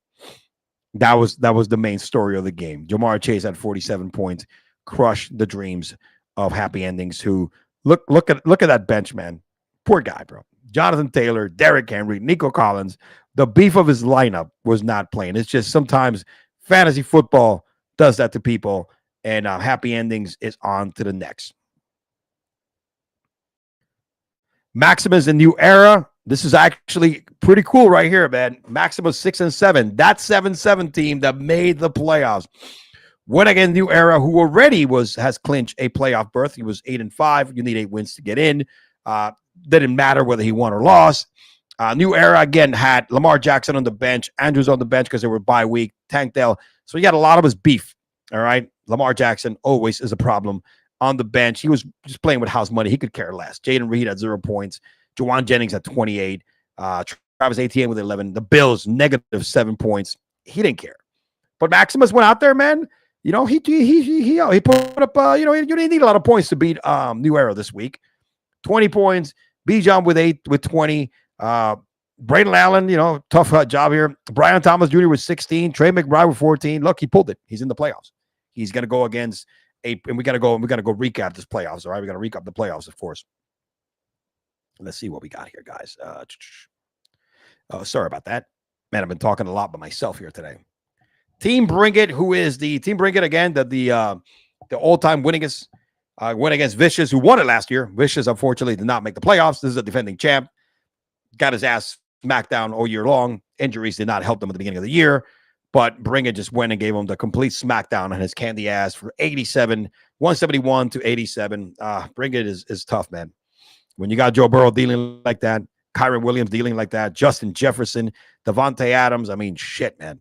That was the main story of the game. Jamar Chase had 47 points, crushed the dreams of happy endings. Who look at that bench, man. Poor guy, bro. Jonathan Taylor, Derrick Henry, Nico Collins. The beef of his lineup was not playing. It's just sometimes fantasy football does that to people, and happy endings is on to the next. Maximus in new era. This is actually pretty cool right here, man. Maximus 6-7. That 7-7 team that made the playoffs. Went against New Era, who already has clinched a playoff berth. He was 8-5. You need 8 wins to get in. Didn't matter whether he won or lost. New Era, again, had Lamar Jackson on the bench. Andrews on the bench because they were bye week. Tank Dell. So he had a lot of his beef. All right. Lamar Jackson always is a problem on the bench. He was just playing with house money. He could care less. Jaden Reed had 0 points. Juwan Jennings had 28. Travis Etienne with 11. The Bills, -7 points. He didn't care. But Maximus went out there, man. He put up, you didn't need a lot of points to beat New Era this week. 20 points. Bijan with 8 with 20. Braden Allen, tough job here. Brian Thomas Jr. with 16. Trey McBride with 14. Look, he pulled it. He's in the playoffs. He's going to go against and we got to go recap this playoffs. All right. We got to recap the playoffs, of course. Let's see what we got here, guys. Sorry about that. Man, I've been talking a lot by myself here today. Team Bring It, who is the Team Bring It again, the all-time winningest, went against Vicious, who won it last year. Vicious, unfortunately, did not make the playoffs. This is a defending champ. Got his ass smacked down all year long. Injuries did not help him at the beginning of the year, but Bring It just went and gave him the complete smackdown on his candy ass for 87, 171 to 87. Bring It is tough, man. When you got Joe Burrow dealing like that, Kyron Williams dealing like that, Justin Jefferson, Devontae Adams, I mean, shit, man.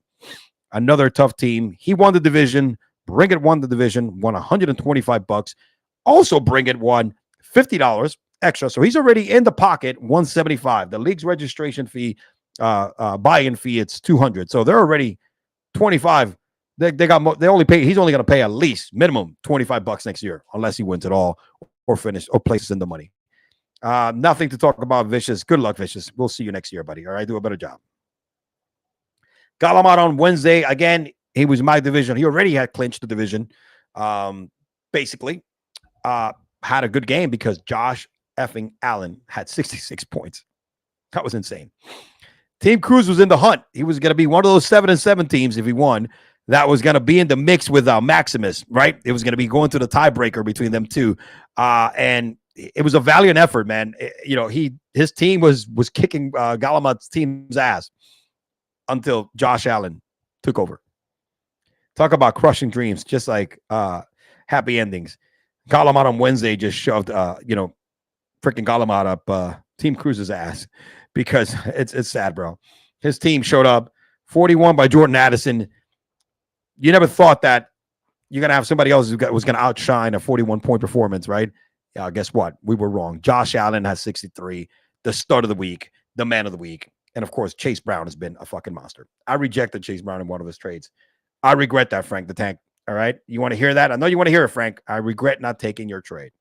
Another tough team. He won the division. Bring It won the division, won $125. Also, Bring It won $50 extra. So he's already in the pocket, $175. The league's registration fee, buy-in fee, it's $200. So they're already $25. He's only going to pay at least minimum $25 next year, unless he wins it all or places in the money. Nothing to talk about, Vicious. Good luck, Vicious. We'll see you next year, buddy. All right, do a better job. Got him out on Wednesday. Again, he was in my division. He already had clinched the division. Basically, had a good game because Josh effing Allen had 66 points. That was insane. Team Cruz was in the hunt. He was going to be one of those 7-7 teams if he won. That was going to be in the mix with Maximus, right? It was going to be going to the tiebreaker between them two. And it was a valiant effort, man. His team was kicking Galamat's team's ass until Josh Allen took over. Talk about crushing dreams, just like happy endings. Galamat on Wednesday just shoved, freaking Galamat up Team Cruz's ass because it's sad, bro. His team showed up 41 by Jordan Addison. You never thought that you're going to have somebody else who was going to outshine a 41-point performance, right? Yeah, guess what? We were wrong. Josh Allen has 63, the start of the week, the man of the week. And, of course, Chase Brown has been a fucking monster. I rejected Chase Brown in one of his trades. I regret that, Frank the Tank. All right? You want to hear that? I know you want to hear it, Frank. I regret not taking your trade.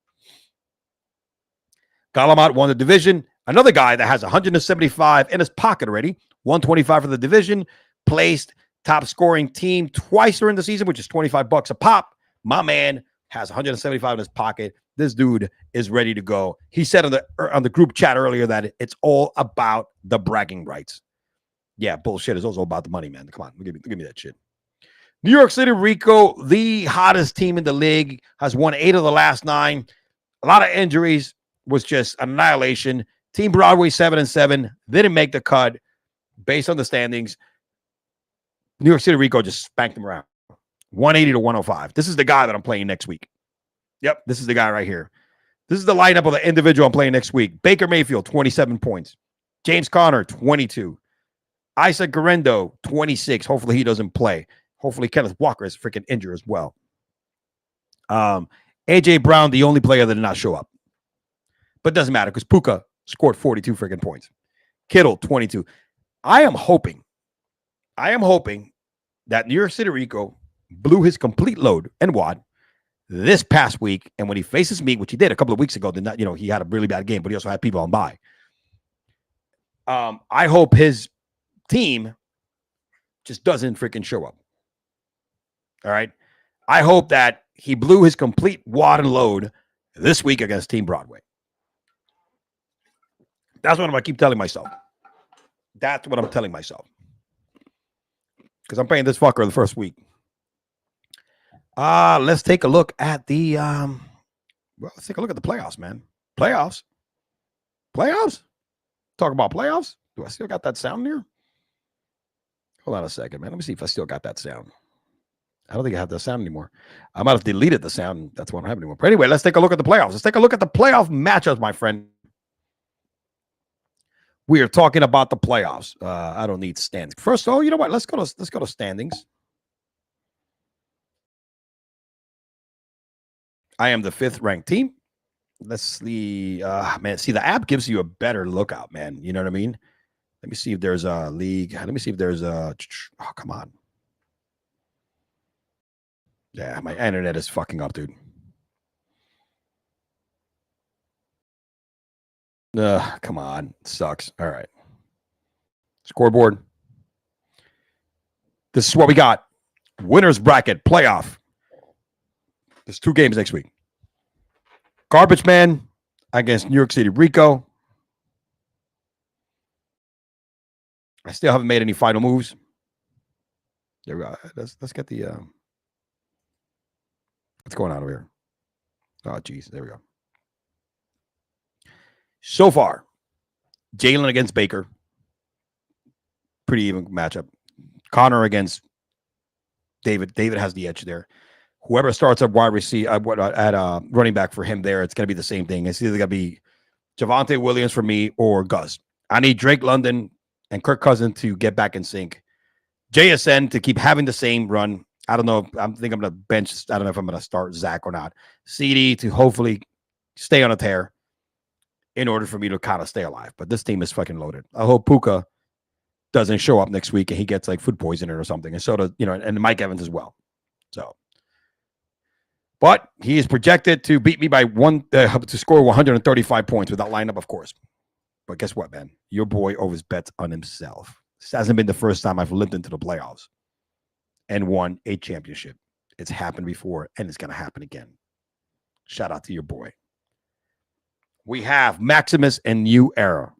Galamat won the division. Another guy that has 175 in his pocket already, 125 for the division, placed top scoring team twice during the season, which is $25 a pop. My man has 175 in his pocket. This dude is ready to go. He said on the group chat earlier that it's all about the bragging rights. Yeah, bullshit. It's also about the money, man. Come on, give me that shit. New York City Rico, the hottest team in the league, has won 8 of the last 9. A lot of injuries, was just annihilation. Team Broadway 7-7. They didn't make the cut based on the standings. New York City Rico just spanked them around. 180 to 105. This is the guy that I'm playing next week. Yep, this is the guy right here. This is the lineup of the individual I'm playing next week. Baker Mayfield, 27 points. James Conner, 22. Isaac Garendo, 26. Hopefully he doesn't play. Hopefully Kenneth Walker is freaking injured as well. A.J. Brown, the only player that did not show up. But it doesn't matter because Puka scored 42 freaking points. Kittle, 22. I am hoping that New York City Rico blew his complete load and wad this past week. And when he faces me, which he did a couple of weeks ago, he had a really bad game, but he also had people on bye. I hope his team just doesn't freaking show up. All right. I hope that he blew his complete wad and load this week against Team Broadway. That's what I'm going to keep telling myself. That's what I'm telling myself. Because I'm paying this fucker the first week. Let's take a look at the let's take a look at the playoffs, man. Playoffs. Talk about playoffs. Do I still got that sound here? Hold on a second, man. Let me see if I still got that sound. I don't think I have that sound anymore. I might have deleted the sound. That's why I don't have it anymore. But anyway, let's take a look at the playoffs. Let's take a look at the playoff matchups, my friend. We are talking about the playoffs. I don't need standings. First of all, you know what? Let's go to standings. I am the 5th ranked team. Let's see. Man, see, the app gives you a better lookout, man. You know what I mean? Let me see if there's a league. Let me see if there's a. Oh, come on. Yeah, my internet is fucking up, dude. Come on. It sucks. All right. Scoreboard. This is what we got. Winners bracket playoff. There's 2 games next week. Garbage Man against New York City Rico. I still haven't made any final moves. There we go. Let's get the what's going on over here? Oh, geez. There we go. So far, Jalen against Baker. Pretty even matchup. Connor against David. David has the edge there. Whoever starts at wide receiver at running back for him there, it's going to be the same thing. It's either going to be Javonte Williams for me or Gus. I need Drake London and Kirk Cousins to get back in sync. JSN to keep having the same run. I don't know. I think I'm going to bench. I don't know if I'm going to start Zach or not. CD to hopefully stay on a tear in order for me to kind of stay alive. But this team is fucking loaded. I hope Puka doesn't show up next week and he gets like food poisoning or something. And so does, and Mike Evans as well. So, but he is projected to beat me by to score 135 points with that lineup, of course. But guess what, man? Your boy always bets on himself. This hasn't been the first time I've lived into the playoffs and won a championship. It's happened before, and it's going to happen again. Shout out to your boy. We have Maximus and New Era.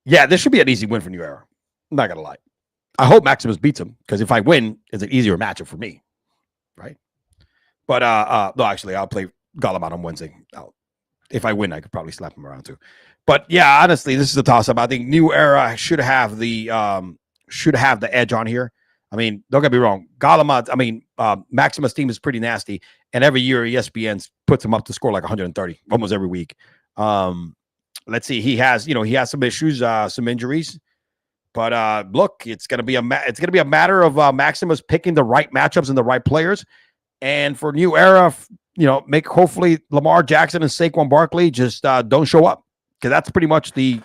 Yeah, this should be an easy win for New Era. I'm not going to lie. I hope Maximus beats him because if I win, it's an easier matchup for me, right? But no, actually, I'll play Galamon on Wednesday. If I win, I could probably slap him around too. But yeah, honestly, this is a toss-up. I think New Era should have the edge on here. I mean, don't get me wrong. Maximus' team is pretty nasty, and every year ESPN puts him up to score like 130 almost every week. Let's see, he has some issues, some injuries. But look, it's gonna be a matter of Maximus picking the right matchups and the right players. And for New Era, make hopefully Lamar Jackson and Saquon Barkley just don't show up, because that's pretty much the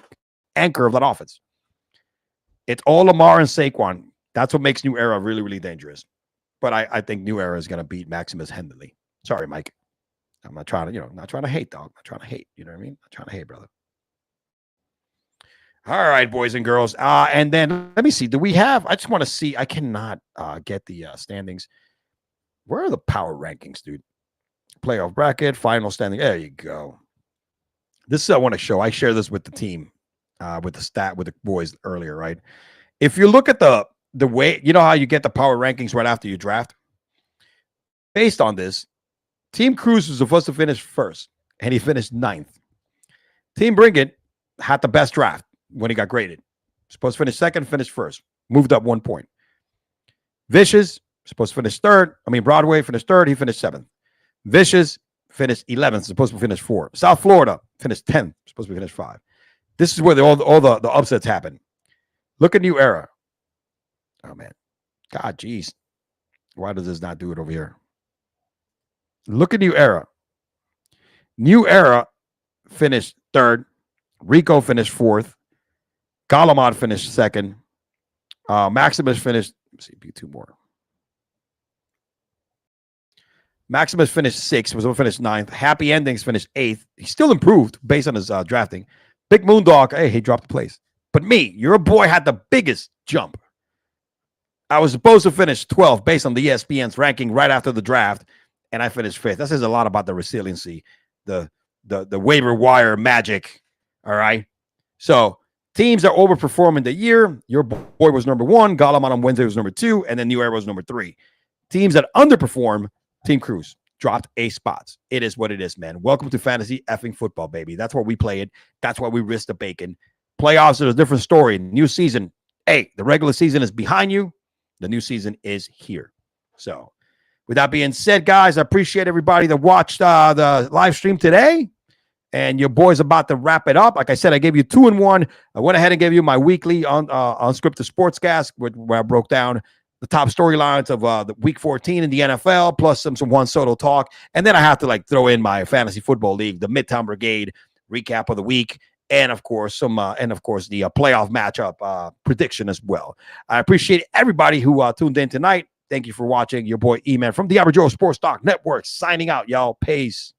anchor of that offense. It's all Lamar and Saquon. That's what makes New Era really, really dangerous. But I think New Era is gonna beat Maximus handily. Sorry, Mike. I'm not trying to hate, dog. I'm not trying to hate. You know what I mean? I'm not trying to hate, brother. All right, boys and girls. And then let me see. Do we have? I just want to see. I cannot get the standings. Where are the power rankings, dude? Playoff bracket, final standing. There you go. This is what I want to show. I share this with the team, with the boys earlier, right? If you look at the way, you know how you get the power rankings right after you draft? Based on this, Team Cruz was supposed to finish first, and he finished 9th. Team Bring It had the best draft when he got graded. Supposed to finish second, finished first. Moved up 1 point. Vicious, supposed to finish third. Broadway finished third. He finished 7th. Vicious finished 11th. Supposed to finish 4th. South Florida finished 10th. Supposed to finish 5. This is where all the upsets happen. Look at New Era. Oh, man. God, geez. Why does this not do it over here? Look at New Era. New Era finished 3rd. Rico finished 4th. Galamad finished 2nd. Maximus finished, let's see, be 2 more. Maximus finished 6th, was going to finish 9th. Happy Endings finished 8th. He still improved based on his drafting. Big Moondog, hey, he dropped the place. But me, your boy had the biggest jump. I was supposed to finish 12th based on the ESPN's ranking right after the draft, and I finished 5th. That says a lot about the resiliency, the waiver wire magic. All right. So teams are overperforming the year. Your boy was number 1. Galamon on Wednesday was number 2. And then New Era was number 3. Teams that underperform, Team Cruz dropped 8 spots. It is what it is, man. Welcome to fantasy effing football, baby. That's why we play it. That's why we risk the bacon. Playoffs are a different story. New season. Hey, the regular season is behind you. The new season is here. So with that being said, guys, I appreciate everybody that watched the live stream today. And your boy's about to wrap it up. Like I said, I gave you 2 in 1. I went ahead and gave you my weekly Unscripted Sportscast, where I broke down the top storylines of the Week 14 in the NFL, plus some Juan Soto talk. And then I have to throw in my fantasy football league, the Midtown Brigade recap of the week, and of course the playoff matchup prediction as well. I appreciate everybody who tuned in tonight. Thank you for watching. Your boy E-Man from the Joe Sports Talk Network signing out, y'all. Peace.